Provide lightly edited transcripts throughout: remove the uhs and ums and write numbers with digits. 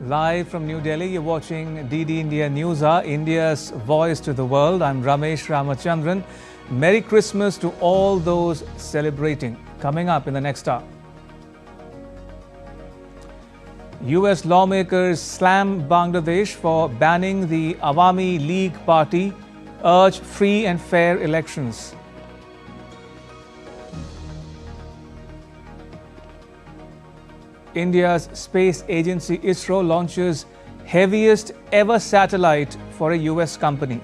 Live from New Delhi, you're watching DD India Newshour, India's voice to the world. I'm Ramesh Ramachandran. Merry Christmas to all those celebrating. Coming up in the next hour. US lawmakers slam Bangladesh for banning the Awami League party, urge free and fair elections. India's space agency ISRO launches heaviest ever satellite for a US company.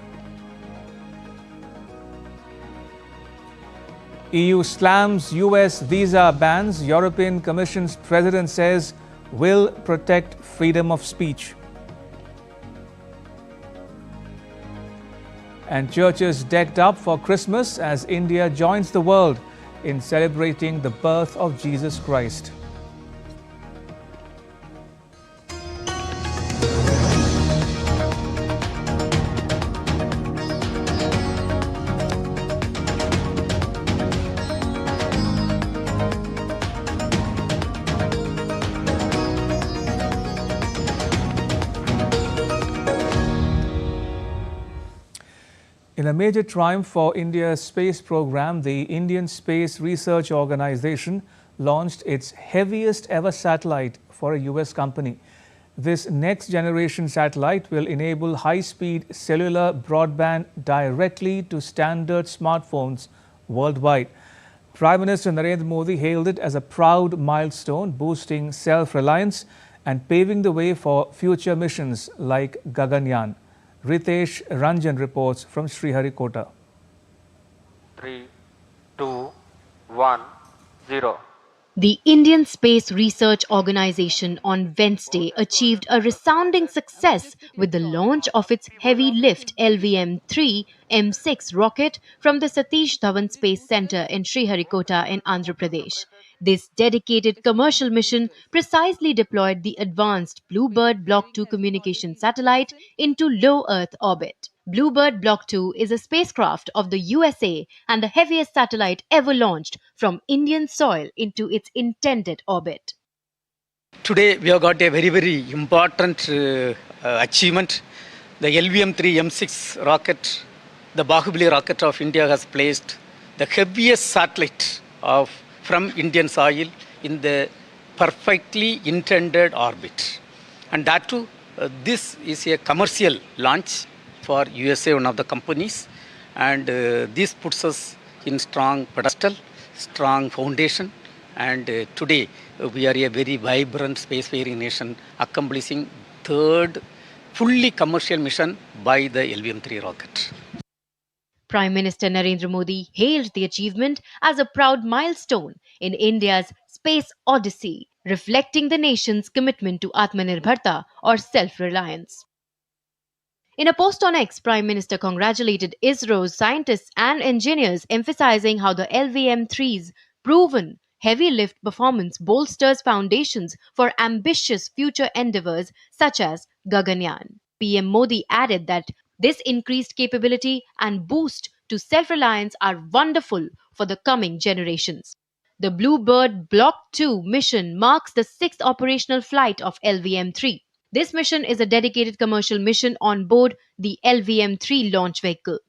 EU slams US visa bans. European Commission's president says will protect freedom of speech. And churches decked up for Christmas as India joins the world in celebrating the birth of Jesus Christ. In a major triumph for India's space program, the Indian Space Research Organization launched its heaviest ever satellite for a US company. This next generation satellite will enable high-speed cellular broadband directly to standard smartphones worldwide. Prime Minister Narendra Modi hailed it as a proud milestone, boosting self-reliance and paving the way for future missions like Gaganyaan. Ritesh Ranjan reports from Sriharikota. 3, 2, 1, 0. The Indian Space Research Organization on Wednesday achieved a resounding success with the launch of its heavy-lift LVM-3 M6 rocket from the Satish Dhawan Space Center in Sriharikota in Andhra Pradesh. This dedicated commercial mission precisely deployed the advanced Bluebird Block 2 communication satellite into low Earth orbit. Bluebird Block 2 is a spacecraft of the USA and the heaviest satellite ever launched from Indian soil into its intended orbit. Today we have got a very important achievement. The LVM-3 M6 rocket, the Bahubali rocket of India, has placed the heaviest satellite from Indian soil in the perfectly intended orbit. And that too, this is a commercial launch for USA, one of the companies. And this puts us in strong pedestal, strong foundation. And today we are a very vibrant spacefaring nation, accomplishing third fully commercial mission by the LVM-3 rocket. Prime Minister Narendra Modi hailed the achievement as a proud milestone in India's space odyssey, reflecting the nation's commitment to Atmanirbharta or self-reliance. In a post on X, Prime Minister congratulated ISRO's scientists and engineers, emphasizing how the LVM-3's proven heavy lift performance bolsters foundations for ambitious future endeavors such as Gaganyaan. PM Modi added that this increased capability and boost to self-reliance are wonderful for the coming generations. The Bluebird Block 2 mission marks the 6th operational flight of LVM-3. This mission is a dedicated commercial mission on board the LVM-3 launch vehicle.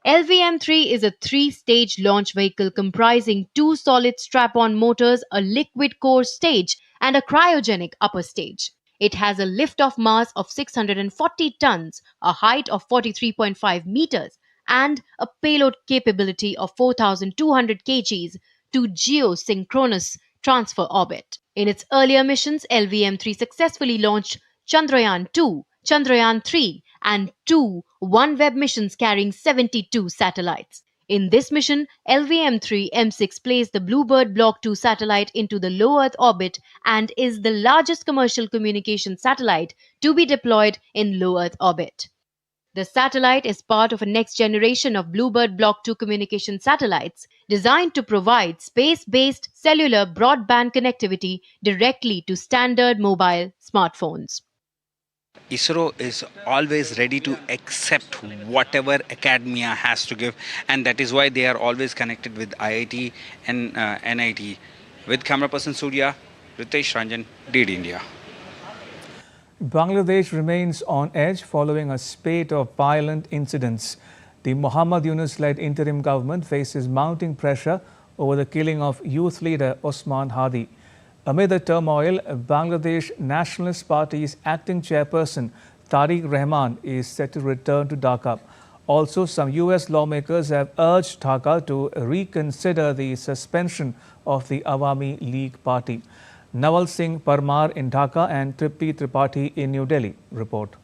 LVM-3 is a 3-stage launch vehicle comprising 2 solid strap-on motors, a liquid core stage, and a cryogenic upper stage. It has a lift-off mass of 640 tons, a height of 43.5 meters, and a payload capability of 4,200 kgs to geosynchronous transfer orbit. In its earlier missions, LVM-3 successfully launched Chandrayaan-2, Chandrayaan-3, and 2 OneWeb missions carrying 72 satellites. In this mission, LVM-3 M6 placed the Bluebird Block 2 satellite into the low Earth orbit and is the largest commercial communication satellite to be deployed in low Earth orbit. The satellite is part of a next generation of Bluebird Block 2 communication satellites designed to provide space-based cellular broadband connectivity directly to standard mobile smartphones. ISRO is always ready to accept whatever academia has to give, and that is why they are always connected with IIT and NIT. With camera person Surya, Ritesh Ranjan, DD India. Bangladesh remains on edge following a spate of violent incidents. The Muhammad Yunus-led interim government faces mounting pressure over the killing of youth leader Osman Hadi. Amid the turmoil, Bangladesh Nationalist Party's acting chairperson Tariq Rahman is set to return to Dhaka. Also, some US lawmakers have urged Dhaka to reconsider the suspension of the Awami League party. Naval Singh Parmar in Dhaka and Tripti Tripathi in New Delhi report.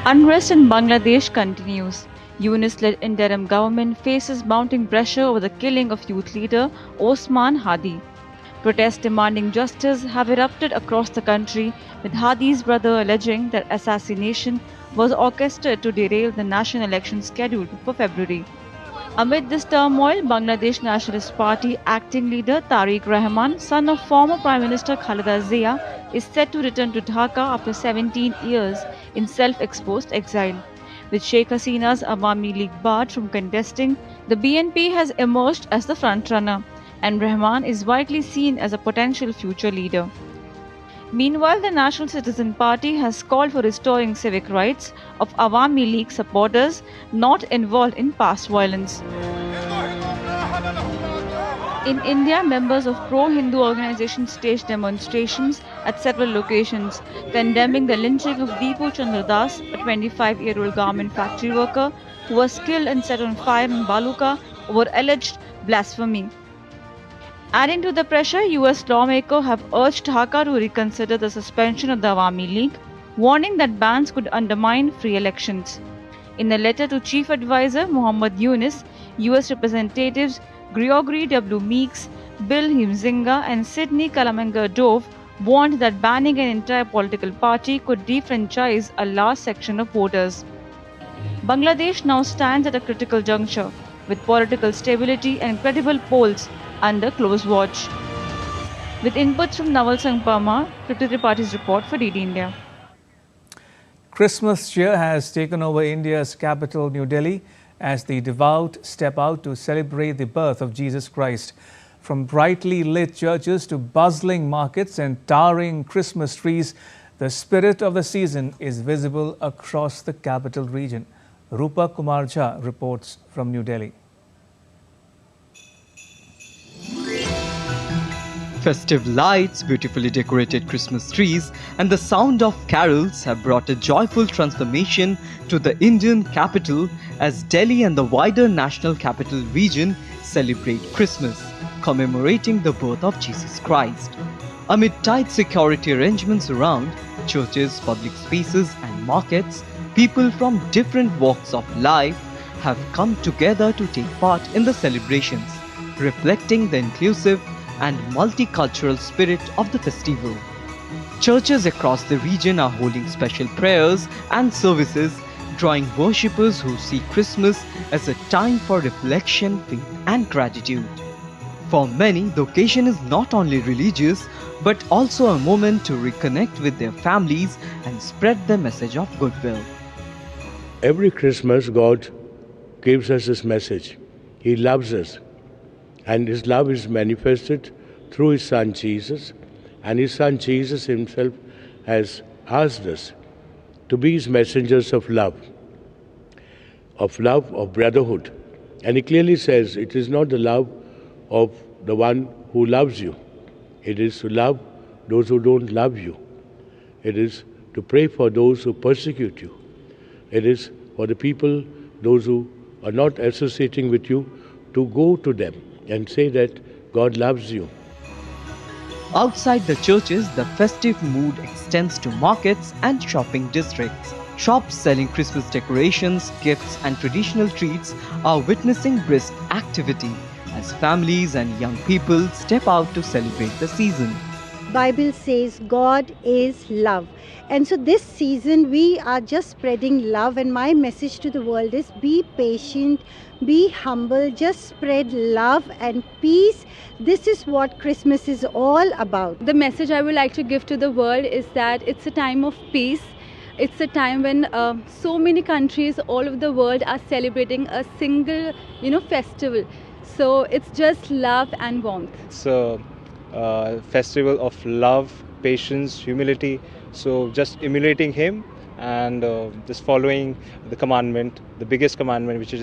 Unrest in Bangladesh continues. Yunus-led interim government faces mounting pressure over the killing of youth leader Osman Hadi. Protests demanding justice have erupted across the country, with Hadi's brother alleging that assassination was orchestrated to derail the national election scheduled for February. Amid this turmoil, Bangladesh Nationalist Party acting leader Tariq Rahman, son of former Prime Minister Khaleda Zia, is set to return to Dhaka after 17 years in self-exposed exile. With Sheikh Hasina's Awami League barred from contesting, the BNP has emerged as the frontrunner, and Rahman is widely seen as a potential future leader. Meanwhile, the National Citizen Party has called for restoring civic rights of Awami League supporters not involved in past violence. In India, members of pro-Hindu organizations staged demonstrations at several locations, condemning the lynching of Deepu Chandra Das, a 25-year-old garment factory worker who was killed and set on fire in Baluka over alleged blasphemy. Adding to the pressure, US lawmakers have urged Dhaka to reconsider the suspension of the Awami League, warning that bans could undermine free elections. In a letter to Chief Advisor Muhammad Yunus, US Representatives Gregory W. Meeks, Bill Huizenga and Sidney Kalamanga Dove warned that banning an entire political party could defranchise a large section of voters. Bangladesh now stands at a critical juncture, with political stability and credible polls under close watch. With inputs from Naval Singh Parmar, Tripti Tripathi report for DD India. Christmas cheer has taken over India's capital, New Delhi, as the devout step out to celebrate the birth of Jesus Christ. From brightly lit churches to bustling markets and towering Christmas trees, the spirit of the season is visible across the capital region. Rupa Kumar Jha reports from New Delhi. Festive lights, beautifully decorated Christmas trees, and the sound of carols have brought a joyful transformation to the Indian capital as Delhi and the wider national capital region celebrate Christmas, commemorating the birth of Jesus Christ. Amid tight security arrangements around churches, public spaces, and markets, people from different walks of life have come together to take part in the celebrations, reflecting the inclusive and multicultural spirit of the festival. Churches across the region are holding special prayers and services, drawing worshippers who see Christmas as a time for reflection, faith, and gratitude. For many, the occasion is not only religious, but also a moment to reconnect with their families and spread the message of goodwill. Every Christmas, God gives us His message. He loves us. And His love is manifested through His Son Jesus. And His Son Jesus Himself has asked us to be His messengers of love, of brotherhood. And He clearly says it is not the love of the one who loves you. It is to love those who don't love you. It is to pray for those who persecute you. It is for the people, those who are not associating with you, to go to them and say that God loves you. Outside the churches, the festive mood extends to markets and shopping districts. Shops selling Christmas decorations, gifts and traditional treats are witnessing brisk activity as families and young people step out to celebrate the season. Bible says God is love. And so this season we are just spreading love, and my message to the world is be patient, be humble, just spread love and peace. This is what Christmas is all about. The message I would like to give to the world is that it's a time of peace. It's a time when so many countries all over the world are celebrating a single, festival. So it's just love and warmth. It's a festival of love, patience, humility. So just emulating him and just following the commandment, the biggest commandment, which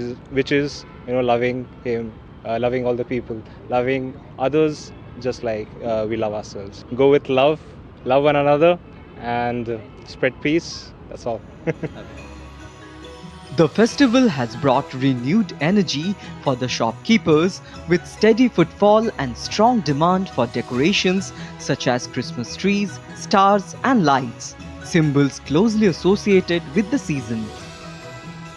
is loving him, loving all the people, loving others just like we love ourselves. Go with love, love one another, and spread peace. That's all. The festival has brought renewed energy for the shopkeepers with steady footfall and strong demand for decorations such as Christmas trees, stars and lights, symbols closely associated with the season.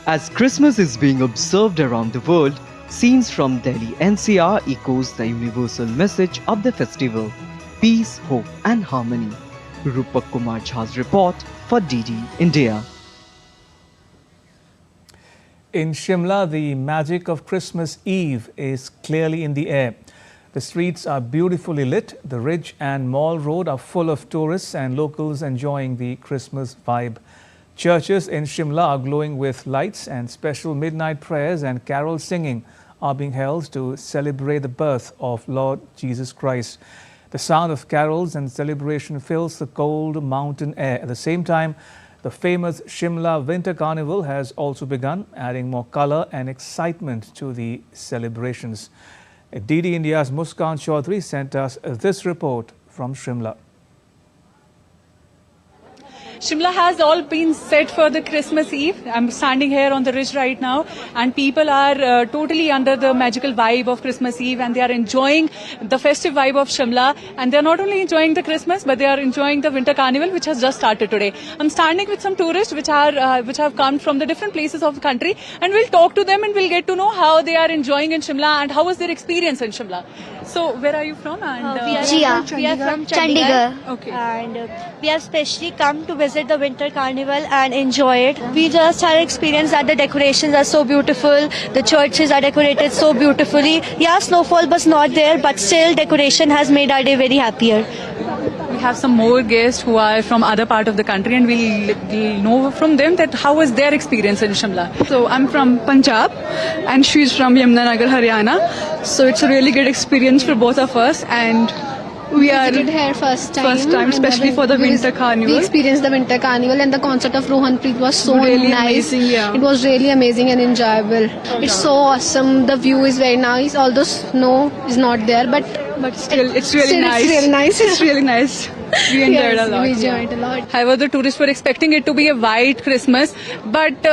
As Christmas is being observed around the world, scenes from Delhi NCR echoes the universal message of the festival: peace, hope and harmony. Rupak Kumar Jha's report for DD India. In Shimla, the magic of Christmas Eve is clearly in the air. The streets are beautifully lit. The Ridge and Mall Road are full of tourists and locals enjoying the Christmas vibe. Churches in Shimla are glowing with lights, and special midnight prayers and carol singing are being held to celebrate the birth of Lord Jesus Christ. The sound of carols and celebration fills the cold mountain air. At the same time, the famous Shimla Winter Carnival has also begun, adding more color and excitement to the celebrations. DD India's Muskan Chaudhary sent us this report from Shimla. Shimla has all been set for the Christmas Eve. I'm standing here on the ridge right now, and people are totally under the magical vibe of Christmas Eve, and they are enjoying the festive vibe of Shimla. And they are not only enjoying the Christmas, but they are enjoying the Winter Carnival, which has just started today. I'm standing with some tourists which have come from the different places of the country, and we'll talk to them and we'll get to know how they are enjoying in Shimla and how was their experience in Shimla. So, where are you from? And we are from Chandigarh. Okay. And we have specially come to visit the Winter Carnival and enjoy it. We just had an experience that the decorations are so beautiful. The churches are decorated so beautifully. Yeah, snowfall was not there, but still decoration has made our day very happier. We have some more guests who are from other part of the country, and we'll know from them that how was their experience in Shimla. So I'm from Punjab and she's from Yamunanagar, Haryana. So it's a really good experience for both of us, and we are here first time, especially for the Winter Carnival. We experienced the Winter Carnival, and the concert of Rohan Preet was so really nice. Amazing, yeah. It was really amazing and enjoyable. It's so awesome. The view is very nice, although snow is not there, but still it's really nice. It's really nice. It's really nice. We enjoyed a lot. We enjoyed a lot. However, the tourists were expecting it to be a white Christmas, but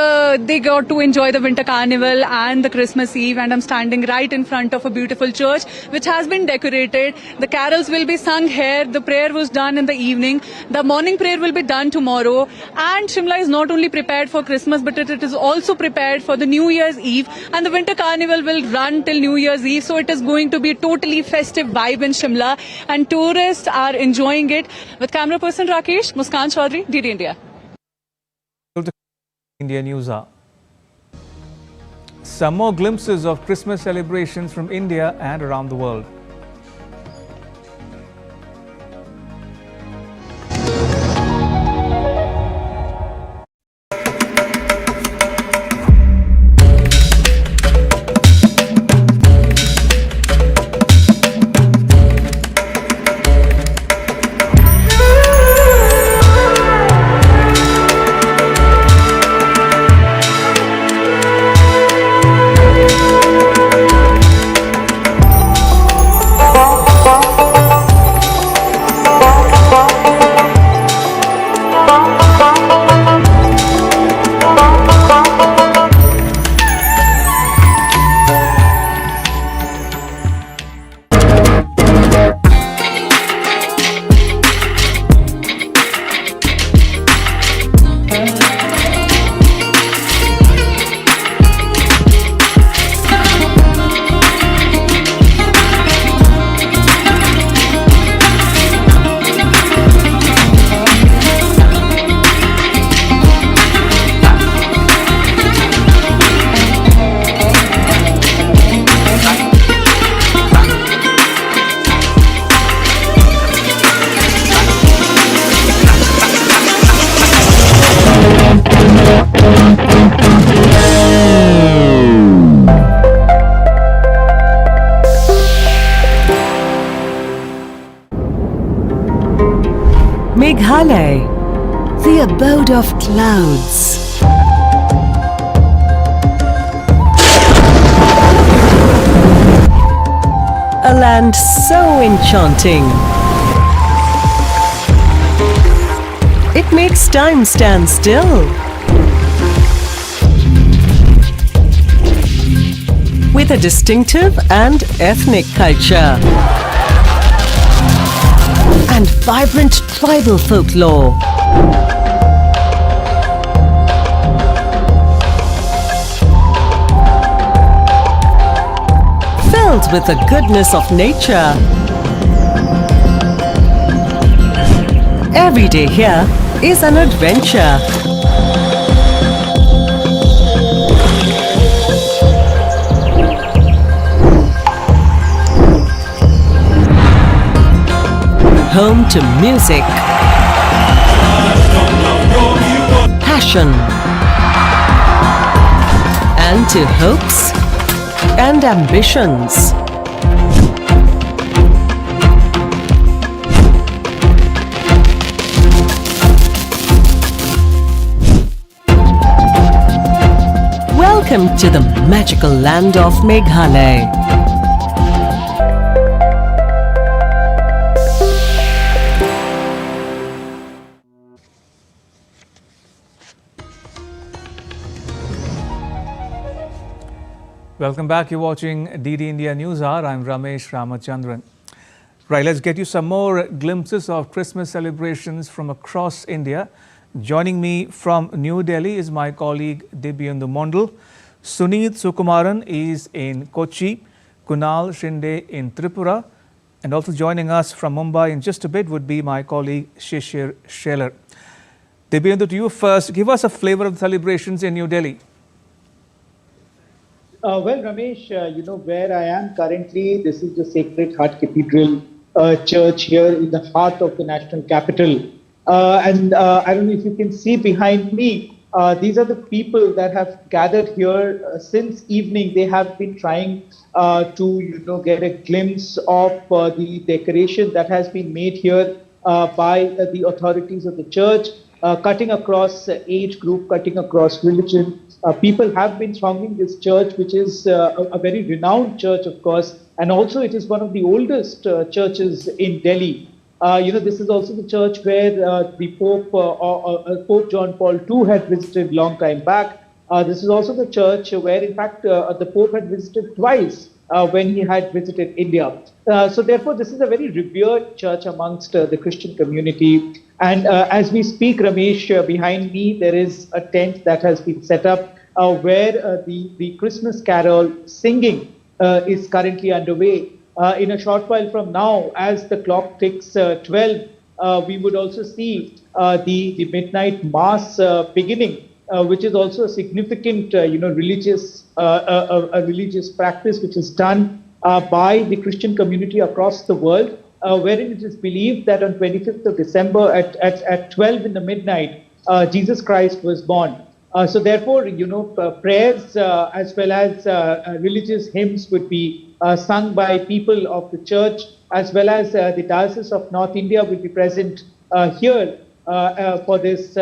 they got to enjoy the Winter Carnival and the Christmas Eve. And I'm standing right in front of a beautiful church which has been decorated. The carols will be sung here. The prayer was done in the evening. The morning prayer will be done tomorrow. And Shimla is not only prepared for Christmas, but it is also prepared for the New Year's Eve. And the Winter Carnival will run till New Year's Eve. So it is going to be a totally festive vibe in Shimla. And tourists are enjoying it. With camera person Rakesh, Muskan Chaudhary, DD India. India Newshour. Some more glimpses of Christmas celebrations from India and around the world. Meghalaya, the abode of clouds. A land so enchanting. It makes time stand still. With a distinctive and ethnic culture. And vibrant tribal folklore. Filled with the goodness of nature. Every day here is an adventure. Home to music, passion, and to hopes and ambitions. Welcome to the magical land of Meghalaya. Welcome back. You're watching DD India Newshour. I'm Ramesh Ramachandran. Right, let's get you some more glimpses of Christmas celebrations from across India. Joining me from New Delhi is my colleague Dibyendu Mondal. Suneet Sukumaran is in Kochi, Kunal Shinde in Tripura, and also joining us from Mumbai in just a bit would be my colleague Shishir Sheller. Dibyendu, to you first. Give us a flavor of the celebrations in New Delhi. Well, Ramesh, you know where I am currently. This is the Sacred Heart Cathedral Church here in the heart of the national capital. I don't know if you can see behind me, these are the people that have gathered here since evening. They have been trying to, get a glimpse of the decoration that has been made here by the authorities of the church, cutting across age group, cutting across religion. People have been thronging this church, which is a very renowned church, of course, and also it is one of the oldest churches in Delhi. This is also the church where the Pope, Pope John Paul II had visited long time back. This is also the church where, in fact, the Pope had visited twice when he had visited India. So therefore, this is a very revered church amongst the Christian community. And as we speak, Ramesh, behind me, there is a tent that has been set up where the Christmas carol singing is currently underway. In a short while from now, as the clock ticks 12, we would also see the midnight mass beginning, which is also a significant, religious practice which is done by the Christian community across the world, wherein it is believed that on 25th of December at 12 in the midnight, Jesus Christ was born. So therefore, prayers as well as religious hymns would be sung by people of the church, as well as the Diocese of North India will be present here for this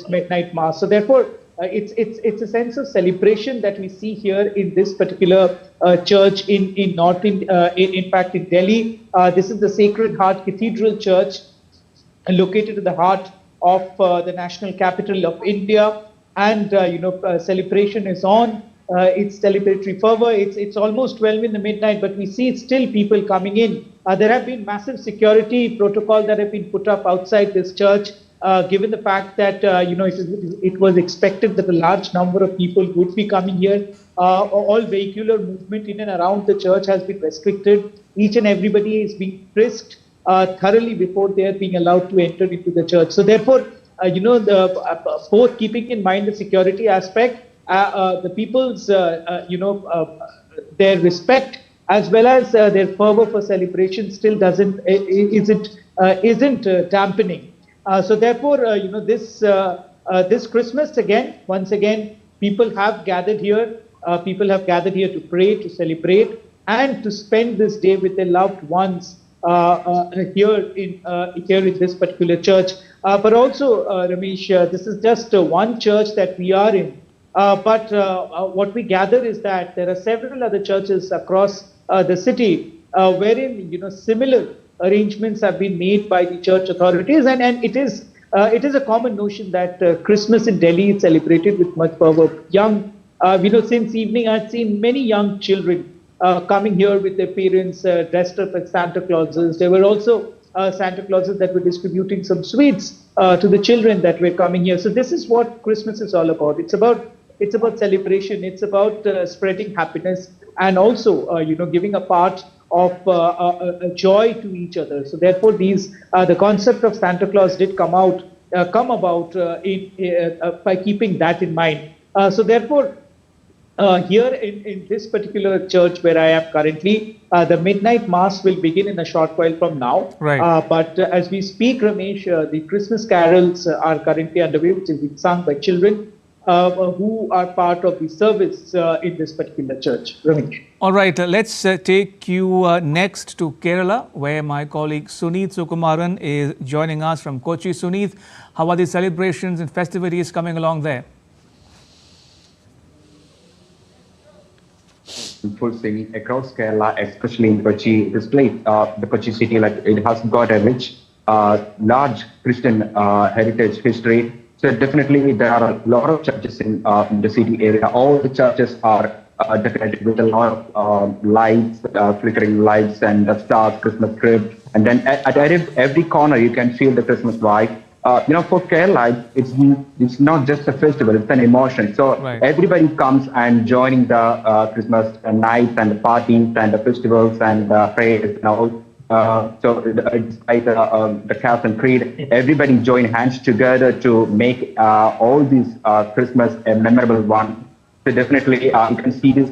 midnight mass. So therefore, it's a sense of celebration that we see here in this particular church in North India, in fact in Delhi. This is the Sacred Heart Cathedral Church, located in the heart of the national capital of India, and celebration is on. It's celebratory fervor. It's almost 12 in the midnight, but we see still people coming in. There have been massive security protocol that have been put up outside this church, given the fact that it was expected that a large number of people would be coming here. All vehicular movement in and around the church has been restricted. Each and everybody is being frisked thoroughly before they are being allowed to enter into the church. So therefore, both keeping in mind the security aspect, the people's, their respect as well as their fervor for celebration still isn't dampening. So therefore, this Christmas once again, people have gathered here. People have gathered here to pray, to celebrate, and to spend this day with their loved ones here in this particular church. But also, Ramesh, this is just one church that we are in. But what we gather is that there are several other churches across the city wherein similar arrangements have been made by the church authorities, and it is a common notion that Christmas in Delhi is celebrated with much fervor. Since evening I've seen many young children coming here with their parents dressed up as Santa Clauses. There were also Santa Clauses that were distributing some sweets to the children that were coming here. So this is what Christmas is all about. It's about celebration. It's about spreading happiness, and also giving a part of a joy to each other. So therefore, the concept of Santa Claus did come about by keeping that in mind. So therefore, here in this particular church where I am currently, the midnight mass will begin in a short while from now. Right. But as we speak, Ramesh, the Christmas carols are currently underway, which is being sung by children who are part of the service in this particular church. Ramesh. All right, let's take you next to Kerala, where my colleague Suneet Sukumaran is joining us from Kochi. Suneet, how are the celebrations and festivities coming along there? Full swing across Kerala, especially in Kochi. This place, the Kochi city, like it has got a rich, large Christian heritage history. So definitely there are a lot of churches in the city area. All the churches are decorated with a lot of lights, flickering lights and stars, Christmas crib. And then at every corner you can feel the Christmas vibe. For Kerala, it's not just a festival, it's an emotion. So everybody comes and joining the Christmas nights and the parties and the festivals and prayers and all. So despite the caste and creed, everybody join hands together to make all these Christmas a memorable one. So definitely you can see this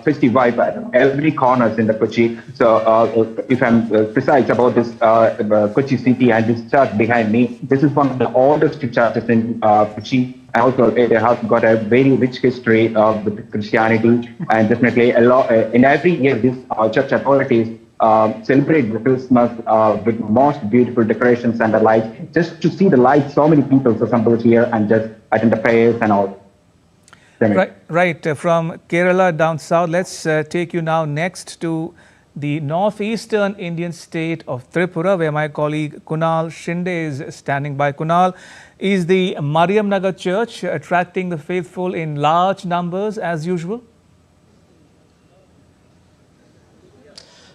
festive vibe at every corners in the Kochi. So if I'm precise about this Kochi city and this church behind me, this is one of the oldest churches in Kochi. And also it has got a very rich history of the Christianity, and definitely a lot. In every year, these church authorities celebrate the Christmas with most beautiful decorations and the lights. Just to see the lights, so many people assembled here and just attend the prayers and all. Right. From Kerala down south, let's take you now next to the northeastern Indian state of Tripura, where my colleague Kunal Shinde is standing by. Kunal, is the Mariam Nagar Church attracting the faithful in large numbers as usual?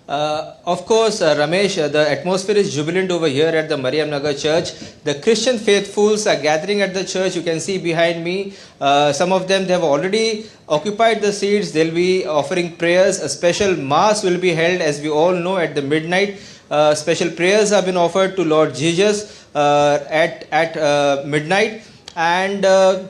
Of course, Ramesh, the atmosphere is jubilant over here at the Mariam Nagar Church. The Christian faithfuls are gathering at the church. You can see behind me, some of them, they have already occupied the seats. They'll be offering prayers. A special mass will be held, as we all know, at the midnight. Special prayers have been offered to Lord Jesus at midnight. And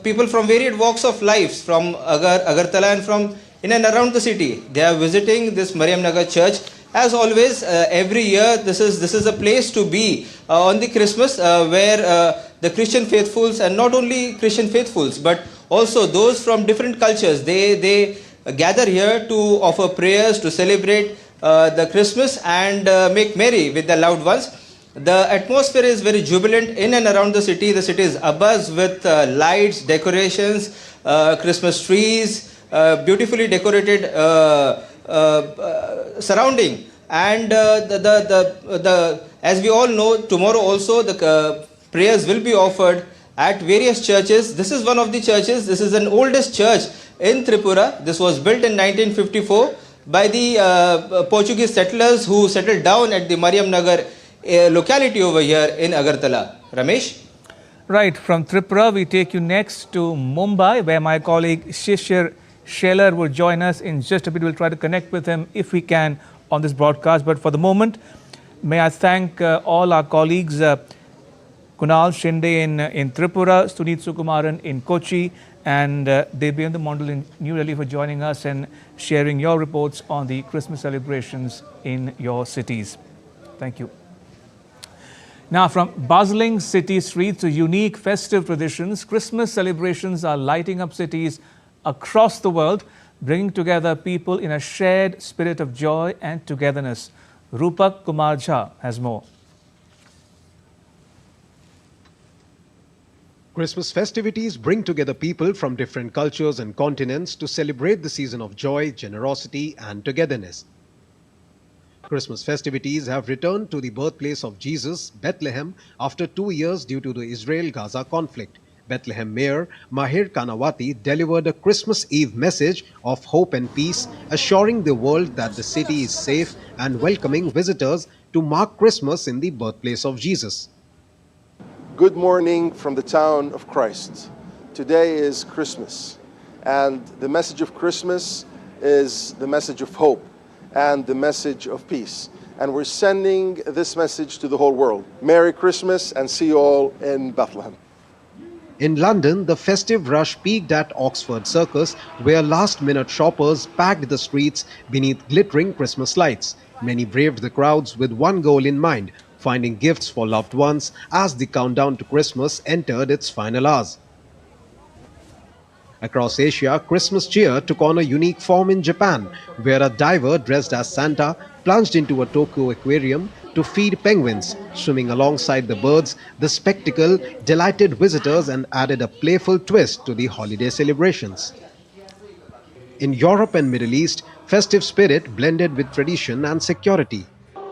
people from varied walks of life, from Agartala and from in and around the city, they are visiting this Mariam Nagar Church. As always, every year, this is a place to be on the Christmas where the Christian faithfuls, and not only Christian faithfuls, but also those from different cultures, they gather here to offer prayers, to celebrate the Christmas and make merry with their loved ones. The atmosphere is very jubilant in and around the city. The city is abuzz with lights, decorations, Christmas trees, beautifully decorated surrounding, and as we all know, tomorrow also the prayers will be offered at various churches. This is one of the churches. This is an oldest church in Tripura. This was built in 1954 by the Portuguese settlers who settled down at the Mariam Nagar locality over here in Agartala. Ramesh? Right, from Tripura we take you next to Mumbai, where my colleague Shishir Sheller will join us in just a bit. We'll try to connect with him if we can on this broadcast. But for the moment, may I thank all our colleagues, Kunal Shinde in Tripura, Suneet Sukumaran in Kochi, and Devendra Mondal in New Delhi for joining us and sharing your reports on the Christmas celebrations in your cities. Thank you. Now, from bustling city streets to unique festive traditions, Christmas celebrations are lighting up cities across the world, bringing together people in a shared spirit of joy and togetherness. Rupak Kumar Jha has more. Christmas festivities bring together people from different cultures and continents to celebrate the season of joy, generosity and togetherness. Christmas festivities have returned to the birthplace of Jesus, Bethlehem, after 2 years due to the Israel-Gaza conflict. Bethlehem Mayor Mahir Kanawati delivered a Christmas Eve message of hope and peace, assuring the world that the city is safe and welcoming visitors to mark Christmas in the birthplace of Jesus. Good morning from the town of Christ. Today is Christmas, and the message of Christmas is the message of hope and the message of peace. And we're sending this message to the whole world. Merry Christmas, and see you all in Bethlehem. In London, the festive rush peaked at Oxford Circus, where last-minute shoppers packed the streets beneath glittering Christmas lights. Many braved the crowds with one goal in mind: finding gifts for loved ones as the countdown to Christmas entered its final hours. Across Asia, Christmas cheer took on a unique form in Japan, where a diver dressed as Santa plunged into a Tokyo aquarium to feed penguins. Swimming alongside the birds, the spectacle delighted visitors and added a playful twist to the holiday celebrations. In Europe and Middle East, festive spirit blended with tradition and security.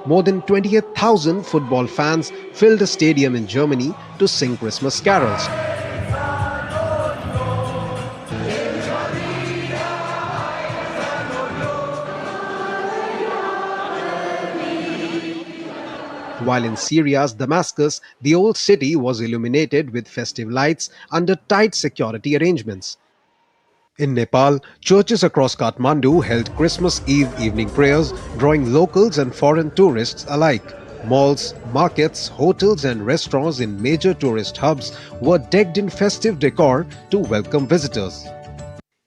More than 28,000 football fans filled a stadium in Germany to sing Christmas carols. While in Syria's Damascus, the old city was illuminated with festive lights under tight security arrangements. In Nepal, churches across Kathmandu held Christmas Eve evening prayers, drawing locals and foreign tourists alike. Malls, markets, hotels and restaurants in major tourist hubs were decked in festive decor to welcome visitors.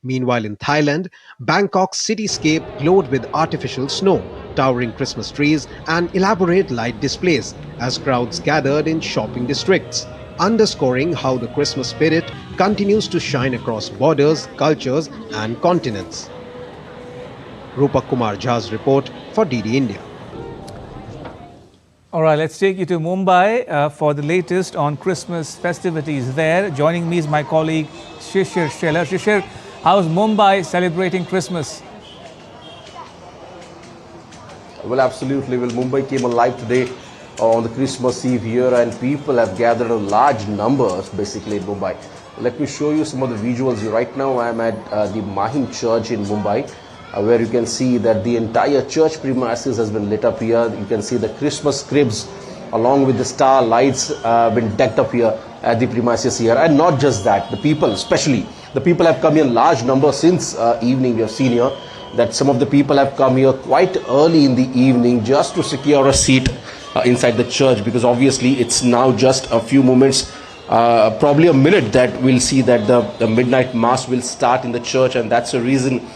Meanwhile in Thailand, Bangkok's cityscape glowed with artificial snow, towering Christmas trees and elaborate light displays as crowds gathered in shopping districts, underscoring how the Christmas spirit continues to shine across borders, cultures and continents. Rupak Kumar Jha's report for DD India. All right, let's take you to Mumbai for the latest on Christmas festivities there. Joining me is my colleague Shishir Sheller. Shishir, how's Mumbai celebrating Christmas? Well, absolutely. Well, Mumbai came alive today on the Christmas Eve here, and people have gathered in large numbers basically in Mumbai. Let me show you some of the visuals here. Right now I am at the Mahim Church in Mumbai, where you can see that the entire church premises has been lit up here. You can see the Christmas cribs along with the star lights been decked up here at the premises here. And not just that, the people, especially the people, have come in large numbers since evening. We have seen here that some of the people have come here quite early in the evening just to secure a seat inside the church, because obviously it's now just a few moments, probably a minute, that we'll see that the midnight mass will start in the church. And that's the reason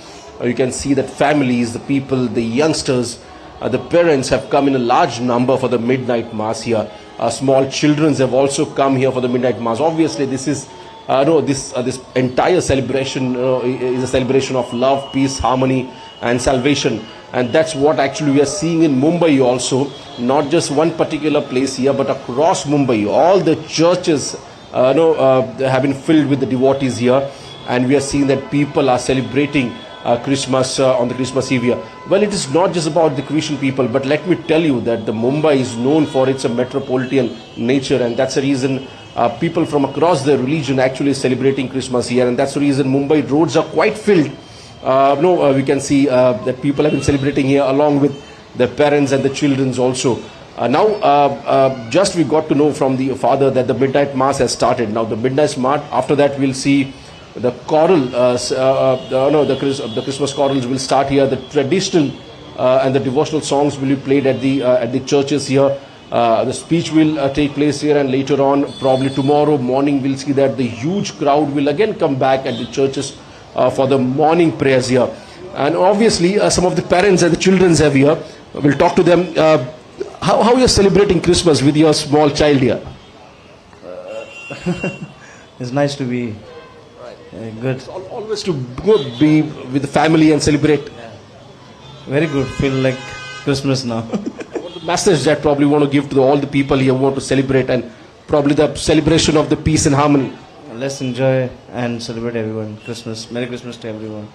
you can see that families, the people, the youngsters, the parents have come in a large number for the midnight mass here. Small children have also come here for the midnight mass. Obviously this is this entire celebration is a celebration of love, peace, harmony and salvation. And that's what actually we are seeing in Mumbai also. Not just one particular place here, but across Mumbai, all the churches have been filled with the devotees here, and we are seeing that people are celebrating Christmas on the Christmas Eve here. Well, it is not just about the Christian people, but let me tell you that the Mumbai is known for its metropolitan nature, and that's the reason people from across the religion actually celebrating Christmas here. And that's the reason Mumbai roads are quite filled. We can see that people have been celebrating here along with their parents and the children also. Just we got to know from the father that the midnight mass has started. Now the midnight mass, after that we'll see the choral, the Christmas chorals will start here. The traditional and the devotional songs will be played at the churches here. The speech will take place here, and later on, probably tomorrow morning, we'll see that the huge crowd will again come back at the churches for the morning prayers here. And obviously some of the parents and the children have here. We'll talk to them. How you're celebrating Christmas with your small child here? It's nice to be good. It's always to go be with the family and celebrate. Very good. Feel like Christmas now. What the message that probably want to give to all the people here who want to celebrate, and probably the celebration of the peace and harmony? Let's enjoy and celebrate everyone. Christmas. Merry Christmas to everyone.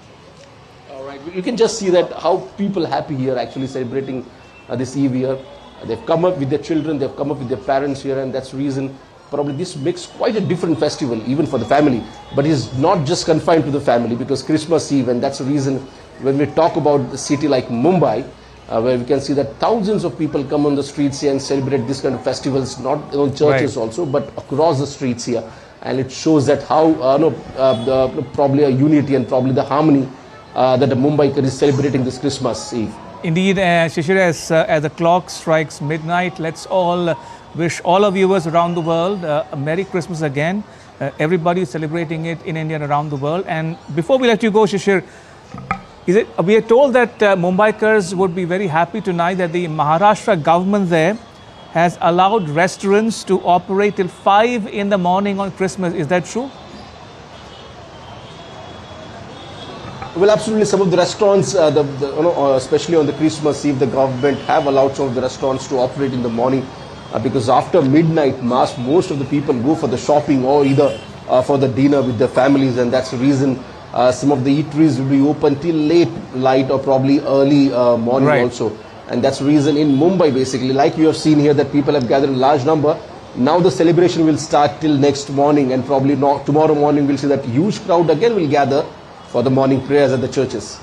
All right. You can just see that how people happy here actually celebrating this Eve here. They've come up with their children, they've come up with their parents here, and that's the reason probably this makes quite a different festival even for the family. But it's not just confined to the family, because Christmas Eve, and that's the reason when we talk about the city like Mumbai, where we can see that thousands of people come on the streets here and celebrate this kind of festivals, not in churches also, but across the streets here. And it shows that how probably a unity and probably the harmony that the Mumbaikar is celebrating this Christmas Eve. Indeed, Shishir, as the clock strikes midnight, let's all wish all our viewers around the world a Merry Christmas again. Everybody is celebrating it in India and around the world. And before we let you go, Shishir, we are told that Mumbaikars would be very happy tonight that the Maharashtra government there has allowed restaurants to operate till 5 in the morning on Christmas. Is that true? Well, absolutely. Some of the restaurants, especially on the Christmas Eve, the government have allowed some of the restaurants to operate in the morning because after midnight mass, most of the people go for the shopping or either for the dinner with their families, and that's the reason some of the eateries will be open till late night or probably early morning also. And that's the reason in Mumbai, basically, like you have seen here, that people have gathered a large number. Now the celebration will start till next morning, and probably tomorrow morning we'll see that huge crowd again will gather for the morning prayers at the churches.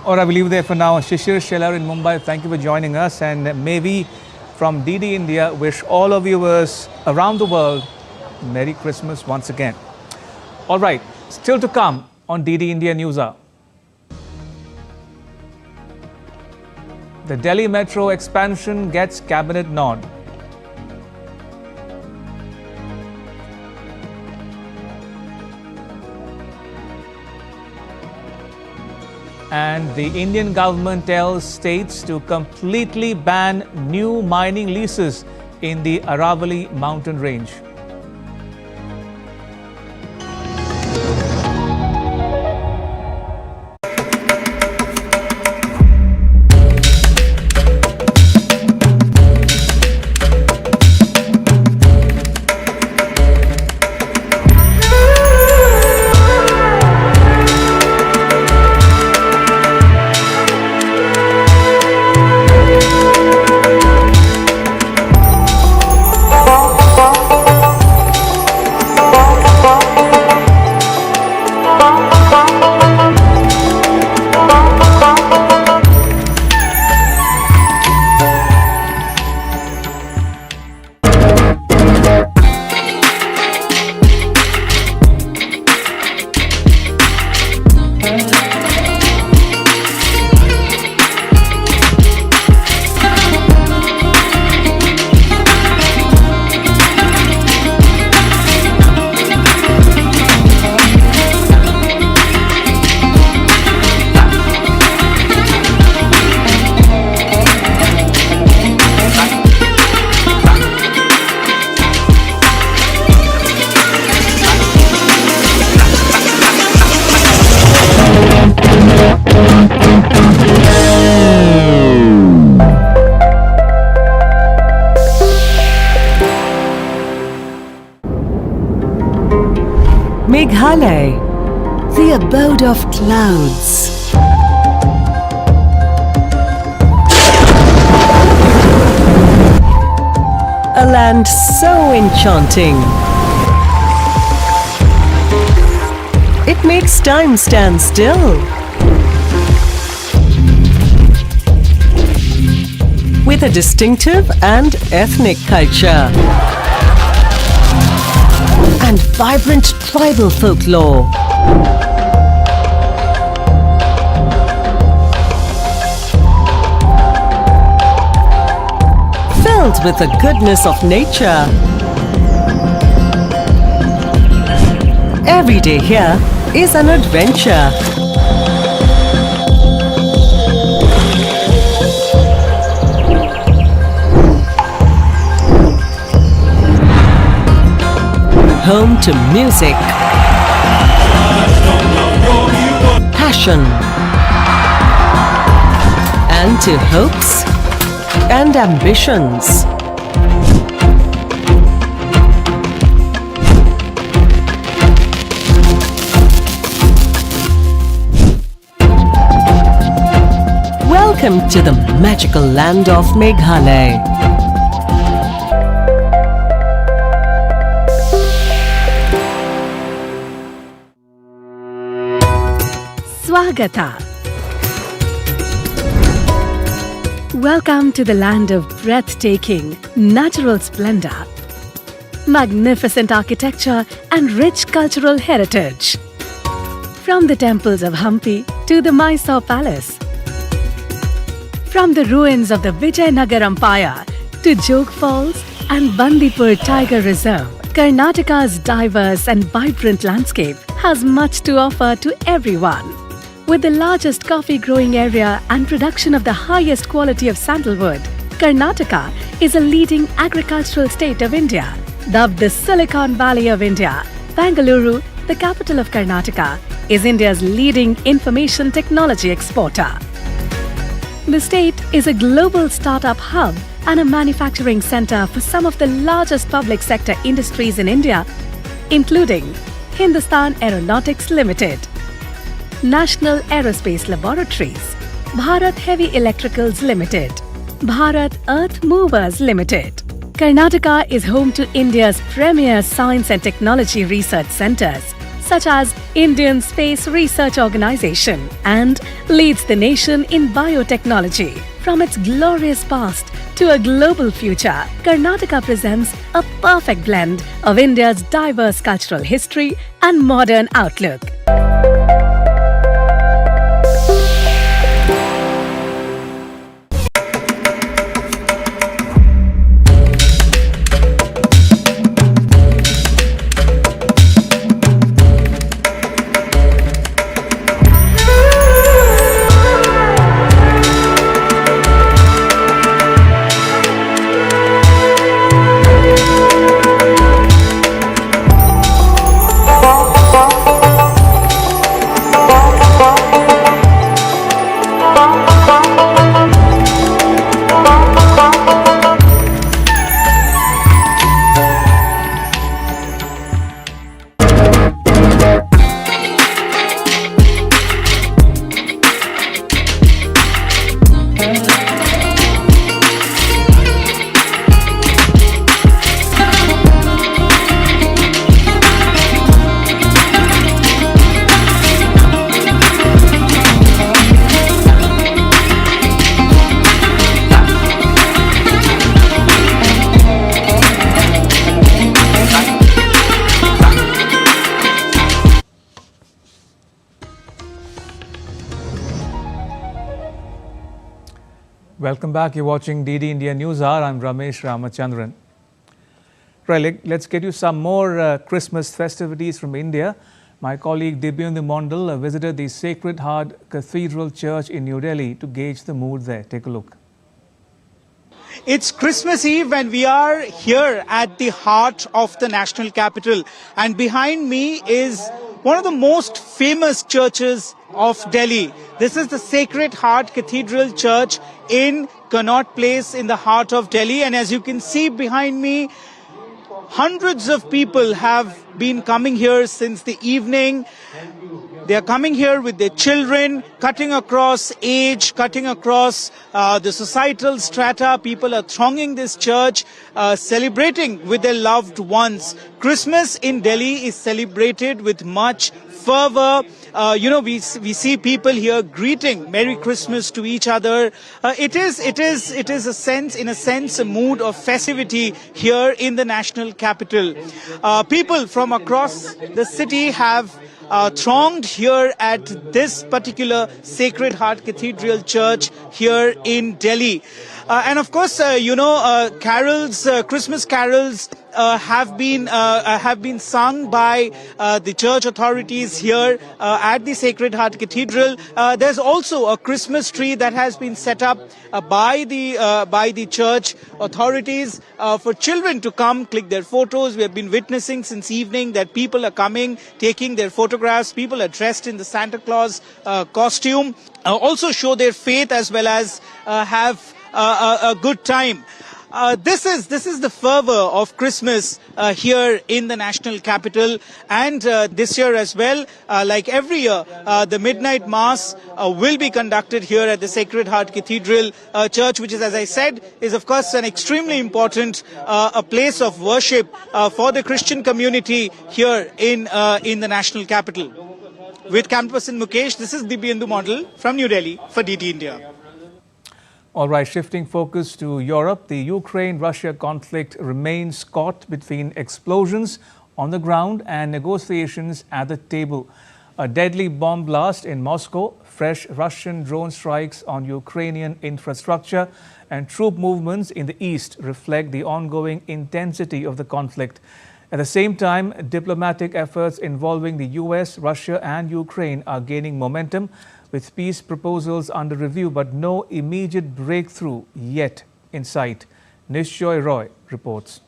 All right, I will leave there for now. Shishir Shelar in Mumbai, thank you for joining us. And may we, from DD India, wish all our viewers around the world Merry Christmas once again. All right, still to come on DD India Newshour. The Delhi Metro expansion gets cabinet nod. And the Indian government tells states to completely ban new mining leases in the Aravalli mountain range. Meghalaya, the abode of clouds. A land so enchanting. It makes time stand still. With a distinctive and ethnic culture. And vibrant tribal folklore. Filled with the goodness of nature. Every day here is an adventure. Home to music, passion, and to hopes and ambitions. Welcome to the magical land of Meghalaya. Swagata. Welcome to the land of breathtaking natural splendor, magnificent architecture and rich cultural heritage. From the temples of Hampi to the Mysore Palace, from the ruins of the Vijayanagar Empire to Jog Falls and Bandipur Tiger Reserve, Karnataka's diverse and vibrant landscape has much to offer to everyone. With the largest coffee growing area and production of the highest quality of sandalwood, Karnataka is a leading agricultural state of India. Dubbed the Silicon Valley of India, Bengaluru, the capital of Karnataka, is India's leading information technology exporter. The state is a global startup hub and a manufacturing center for some of the largest public sector industries in India, including Hindustan Aeronautics Limited, National Aerospace Laboratories, Bharat Heavy Electricals Limited, Bharat Earth Movers Limited. Karnataka is home to India's premier science and technology research centers, such as Indian Space Research Organization, and leads the nation in biotechnology. From its glorious past to a global future, Karnataka presents a perfect blend of India's diverse cultural history and modern outlook. Welcome back. You're watching DD India Newshour. I'm Ramesh Ramachandran. Right, let's get you some more Christmas festivities from India. My colleague Dibyendu Mondal visited the Sacred Heart Cathedral Church in New Delhi to gauge the mood there. Take a look. It's Christmas Eve and we are here at the heart of the national capital. And behind me is one of the most famous churches of Delhi. This is the Sacred Heart Cathedral Church in Connaught Place in the heart of Delhi. And as you can see behind me, hundreds of people have been coming here since the evening. They are coming here with their children, cutting across age, cutting across the societal strata. People are thronging this church, celebrating with their loved ones. Christmas in Delhi is celebrated with much fervor. We see people here greeting Merry Christmas to each other. It is in a sense, a mood of festivity here in the national capital. People from across the city have thronged here at this particular Sacred Heart Cathedral Church here in Delhi. And of course, carols, Christmas carols have been sung by the church authorities here at the Sacred Heart Cathedral. There's also a Christmas tree that has been set up by the church authorities for children to come click their photos. We have been witnessing since evening that people are coming, taking their photographs. People are dressed in the Santa Claus costume, also show their faith as well as have a good time. This is the fervor of Christmas here in the national capital, and this year as well, like every year, the midnight mass will be conducted here at the Sacred Heart Cathedral Church, which is, as I said, is of course an extremely important a place of worship for the Christian community here in the national capital. With cameraperson Mukesh, this is Dibyendu Model from New Delhi for DT India. All right, shifting focus to Europe, the Ukraine-Russia conflict remains caught between explosions on the ground and negotiations at the table. A deadly bomb blast in Moscow, fresh Russian drone strikes on Ukrainian infrastructure, and troop movements in the east reflect the ongoing intensity of the conflict. At the same time, diplomatic efforts involving the US, Russia and Ukraine are gaining momentum, with peace proposals under review but no immediate breakthrough yet in sight. Nishjoy Roy reports.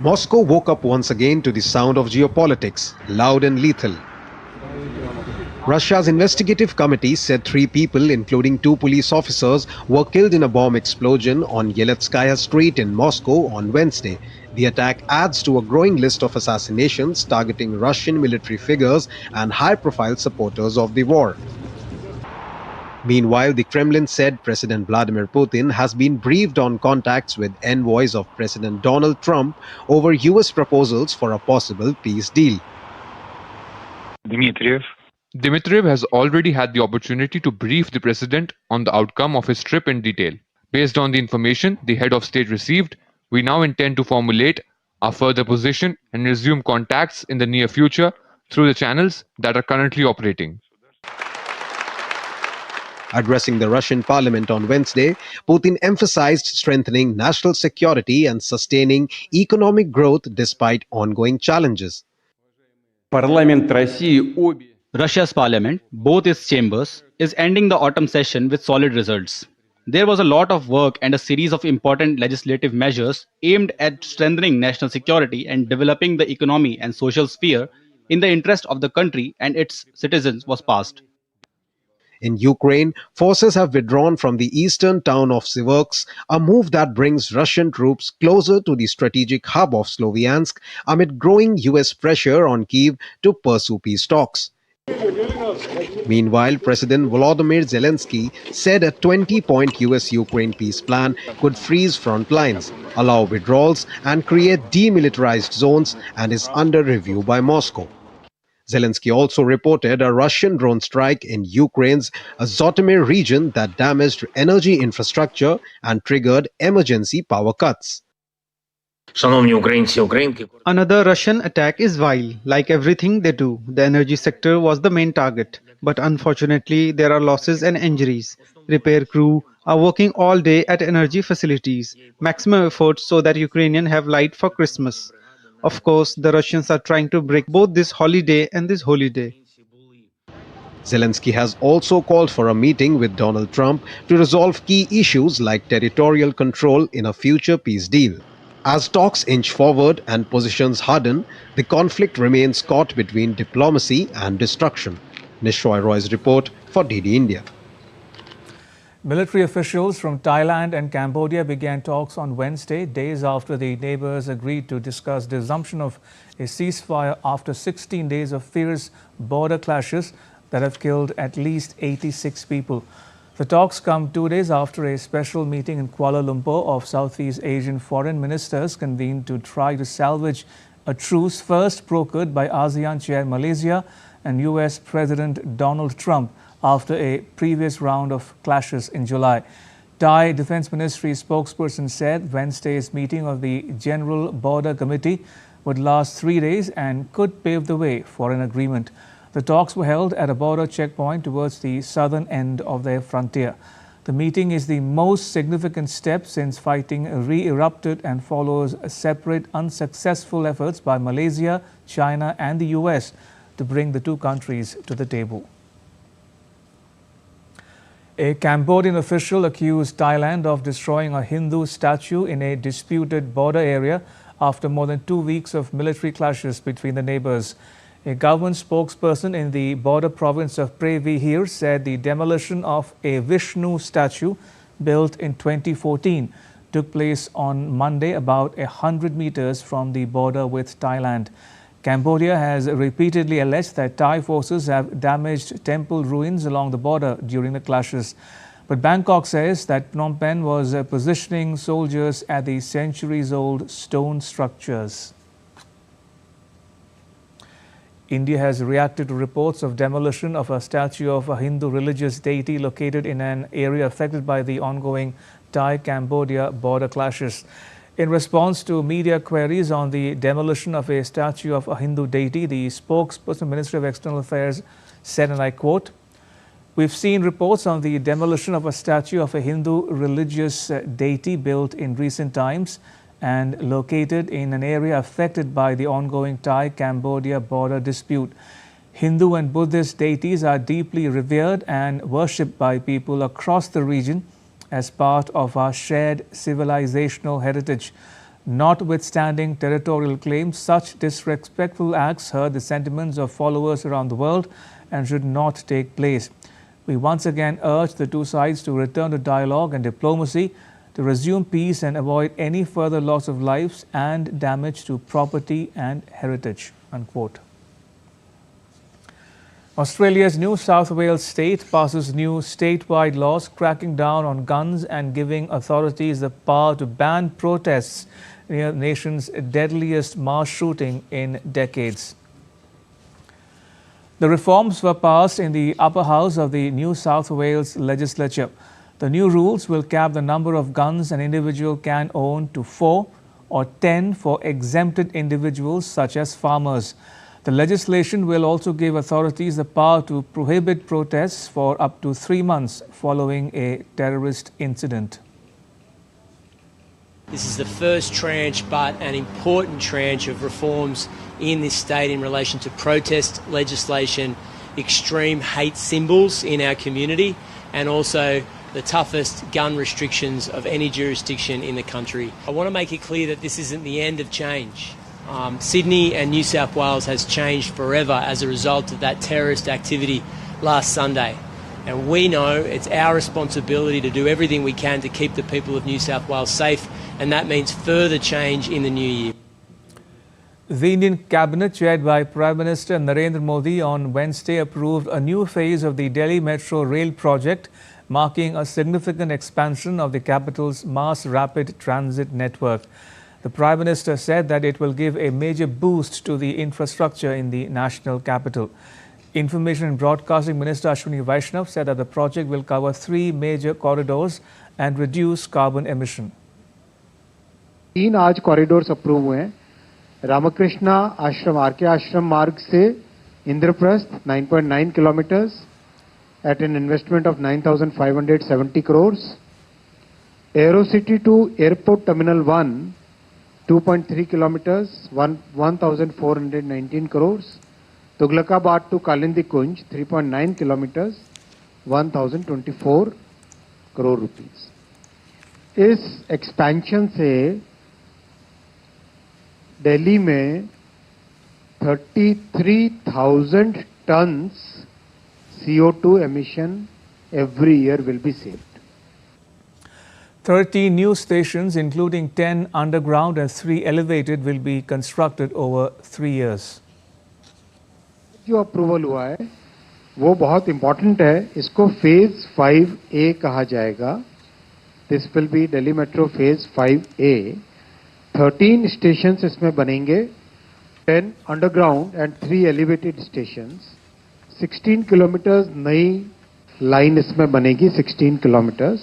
Moscow woke up once again to the sound of geopolitics, loud and lethal. Russia's investigative committee said 3 people, including 2 police officers, were killed in a bomb explosion on Yeletskaya Street in Moscow on Wednesday. The attack adds to a growing list of assassinations targeting Russian military figures and high-profile supporters of the war. Meanwhile, the Kremlin said President Vladimir Putin has been briefed on contacts with envoys of President Donald Trump over US proposals for a possible peace deal. Dmitriev has already had the opportunity to brief the president on the outcome of his trip in detail. Based on the information the head of state received, we now intend to formulate our further position and resume contacts in the near future through the channels that are currently operating. Addressing the Russian parliament on Wednesday, Putin emphasized strengthening national security and sustaining economic growth despite ongoing challenges. Russia's parliament, both its chambers, is ending the autumn session with solid results. There was a lot of work and a series of important legislative measures aimed at strengthening national security and developing the economy and social sphere in the interest of the country and its citizens was passed. In Ukraine, forces have withdrawn from the eastern town of Siversk, a move that brings Russian troops closer to the strategic hub of Sloviansk amid growing US pressure on Kyiv to pursue peace talks. Meanwhile, President Volodymyr Zelensky said a 20-point US-Ukraine peace plan could freeze front lines, allow withdrawals and create demilitarized zones and is under review by Moscow. Zelensky also reported a Russian drone strike in Ukraine's Zhytomyr region that damaged energy infrastructure and triggered emergency power cuts. Another Russian attack is vile. Like everything they do, the energy sector was the main target. But unfortunately, there are losses and injuries. Repair crew are working all day at energy facilities. Maximum efforts so that Ukrainians have light for Christmas. Of course, the Russians are trying to break both this holiday and this holy day. Zelensky has also called for a meeting with Donald Trump to resolve key issues like territorial control in a future peace deal. As talks inch forward and positions harden, the conflict remains caught between diplomacy and destruction. Nishroy Roy's report for DD India. Military officials from Thailand and Cambodia began talks on Wednesday, days after the neighbors agreed to discuss the resumption of a ceasefire after 16 days of fierce border clashes that have killed at least 86 people. The talks come 2 days after a special meeting in Kuala Lumpur of Southeast Asian foreign ministers convened to try to salvage a truce first brokered by ASEAN chair Malaysia and US President Donald Trump after a previous round of clashes in July. Thai Defense Ministry spokesperson said Wednesday's meeting of the General Border Committee would last 3 days and could pave the way for an agreement. The talks were held at a border checkpoint towards the southern end of their frontier. The meeting is the most significant step since fighting re-erupted and follows separate unsuccessful efforts by Malaysia, China and the US to bring the two countries to the table. A Cambodian official accused Thailand of destroying a Hindu statue in a disputed border area after more than 2 weeks of military clashes between the neighbors. A government spokesperson in the border province of Previhir said the demolition of a Vishnu statue built in 2014 took place on Monday about 100 meters from the border with Thailand. Cambodia has repeatedly alleged that Thai forces have damaged temple ruins along the border during the clashes. But Bangkok says that Phnom Penh was positioning soldiers at the centuries-old stone structures. India has reacted to reports of demolition of a statue of a Hindu religious deity located in an area affected by the ongoing Thai-Cambodia border clashes. In response to media queries on the demolition of a statue of a Hindu deity, the spokesperson, Ministry of External Affairs, said, and I quote, "We've seen reports on the demolition of a statue of a Hindu religious deity built in recent times and located in an area affected by the ongoing Thai-Cambodia border dispute. Hindu and Buddhist deities are deeply revered and worshipped by people across the region as part of our shared civilizational heritage. Notwithstanding territorial claims, such disrespectful acts hurt the sentiments of followers around the world and should not take place. We once again urge the two sides to return to dialogue and diplomacy, to resume peace and avoid any further loss of lives and damage to property and heritage." Unquote. Australia's New South Wales state passes new statewide laws cracking down on guns and giving authorities the power to ban protests near the nation's deadliest mass shooting in decades. The reforms were passed in the upper house of the New South Wales legislature. The new rules will cap the number of guns an individual can own to 4 or 10 for exempted individuals such as farmers. The legislation will also give authorities the power to prohibit protests for up to 3 months following a terrorist incident. This is the first tranche, but an important tranche of reforms in this state in relation to protest legislation, extreme hate symbols in our community, and also the toughest gun restrictions of any jurisdiction in the country. I want to make it clear that this isn't the end of change. Sydney and New South Wales has changed forever as a result of that terrorist activity last Sunday. And we know it's our responsibility to do everything we can to keep the people of New South Wales safe, and that means further change in the new year. The Indian cabinet, chaired by Prime Minister Narendra Modi, on Wednesday approved a new phase of the Delhi Metro Rail project, marking a significant expansion of the capital's mass rapid transit network. The Prime Minister said that it will give a major boost to the infrastructure in the national capital. Information and Broadcasting Minister Ashwini Vaishnav said that the project will cover 3 major corridors and reduce carbon emission. 3 आज corridors approve हुए हैं। रामकृष्णा आश्रम R K आश्रम मार्ग से Indraprastha 9.9 kilometers at an investment of 9,570 crores. Aerocity to Airport Terminal 1 2.3 kilometers, 1,419 crores. Tughlakabad to Kalindi Kunj, 3.9 kilometers, 1,024 crore rupees. इस expansion से दिल्ली में 33,000 tons CO2 emission every year will be saved. 30 new stations, including 10 underground and 3 elevated, will be constructed over 3 years. जो approval हुआ है वो बहुत important है। इसको फेज 5A कहा जाएगा। This will be Delhi metro phase 5A। 13 station इसमें बनेंगे, 10 underground and 3 elevated stations. 16 kilometres नई लाइन इसमें बनेगी, 16 kilometres,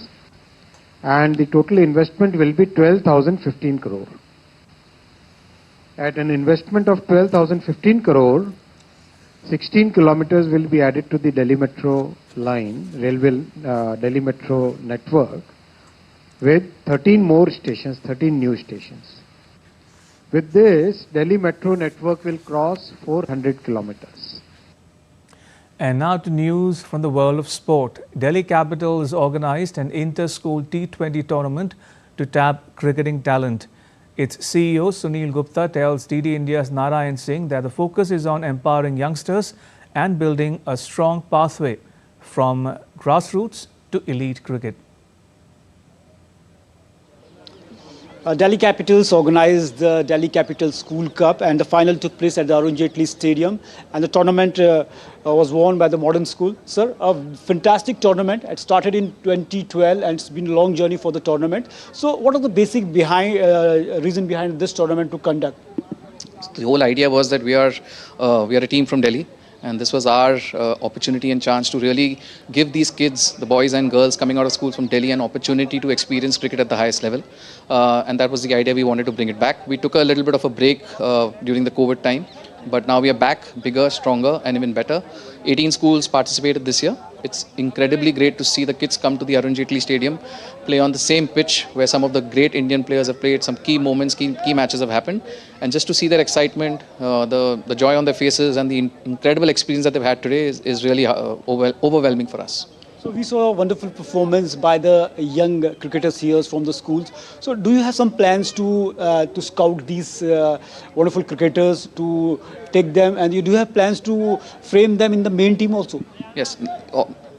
and the total investment will be 12,015 crore. At an investment of 12,015 crore, 16 kilometers will be added to the Delhi Metro line, railway Delhi Metro network, with 13 more stations, 13 new stations. With this, Delhi Metro network will cross 400 kilometers. And now to news from the world of sport. Delhi Capitals organized an inter-school T20 tournament to tap cricketing talent. Its CEO Sunil Gupta tells DD India's Narayan Singh that the focus is on empowering youngsters and building a strong pathway from grassroots to elite cricket. Delhi Capitals organized the Delhi Capital School Cup, and the final took place at the Arun Jaitley Stadium, and the tournament was won by the Modern School. Sir, a fantastic tournament. It started in 2012 and it's been a long journey for the tournament. So what are the basic reason behind this tournament to conduct? The whole idea was that we are a team from Delhi. And this was our opportunity and chance to really give these kids, the boys and girls coming out of school from Delhi, an opportunity to experience cricket at the highest level. And that was the idea. We wanted to bring it back. We took a little bit of a break during the COVID time. But now we are back, bigger, stronger, and even better. 18 schools participated this year. It's incredibly great to see the kids come to the Arun Jaitley Stadium, play on the same pitch where some of the great Indian players have played, some key moments, key matches have happened. And just to see their excitement, the joy on their faces and the incredible experience that they've had today is really overwhelming for us. So we saw a wonderful performance by the young cricketers here from the schools. So do you have some plans to scout these wonderful cricketers, to take them, and do you have plans to frame them in the main team also? Yes,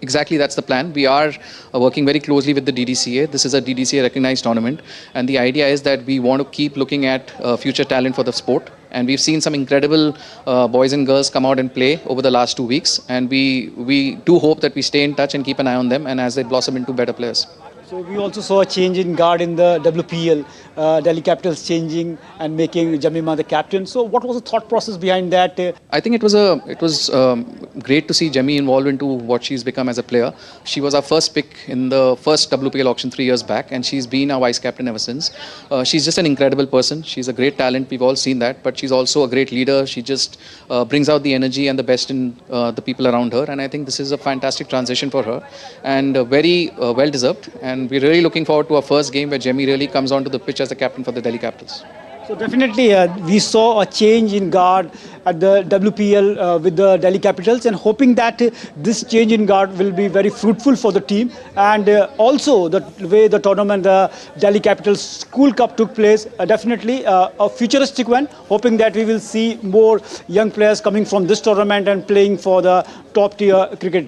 exactly, that's the plan. We are working very closely with the DDCA. This is a DDCA recognized tournament, and the idea is that we want to keep looking at future talent for the sport. And we've seen some incredible boys and girls come out and play over the last 2 weeks. And we do hope that we stay in touch and keep an eye on them, and as they blossom into better players. So we also saw a change in guard in the WPL, Delhi Capitals changing and making Jamima the captain. So what was the thought process behind that? I think it was great to see Jemmy involved into what she's become as a player. She was our first pick in the first WPL auction 3 years back, and she's been our vice captain ever since. She's just an incredible person. She's a great talent. We've all seen that, but she's also a great leader. She just brings out the energy and the best in the people around her. And I think this is a fantastic transition for her, and very well deserved. And we're really looking forward to our first game where Jemmy really comes onto the pitch as the captain for the Delhi Capitals. So definitely we saw a change in guard at the WPL with the Delhi Capitals, and hoping that this change in guard will be very fruitful for the team. And also the way the tournament, the Delhi Capitals School Cup took place, definitely a futuristic one, hoping that we will see more young players coming from this tournament and playing for the top tier cricket.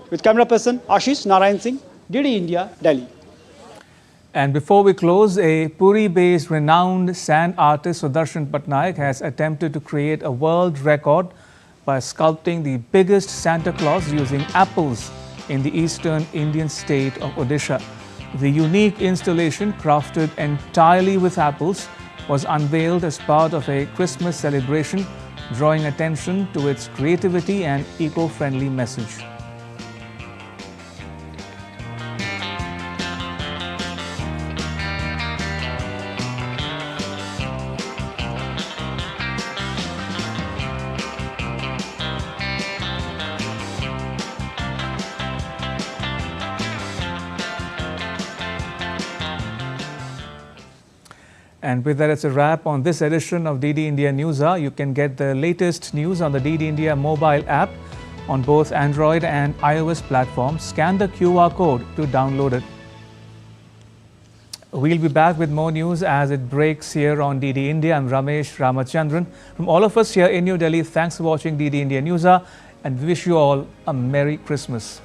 With camera person Ashish, Narayan Singh, DD India, Delhi. And before we close, a Puri-based renowned sand artist Doordarshan Patnaik has attempted to create a world record by sculpting the biggest Santa Claus using apples in the eastern Indian state of Odisha. The unique installation, crafted entirely with apples, was unveiled as part of a Christmas celebration, drawing attention to its creativity and eco-friendly message. And with that, it's a wrap on this edition of DD India Newshour. You can get the latest news on the DD India mobile app on both Android and iOS platforms. Scan the QR code to download it. We'll be back with more news as it breaks here on DD India. I'm Ramesh Ramachandran. From all of us here in New Delhi, thanks for watching DD India Newshour, and we wish you all a Merry Christmas.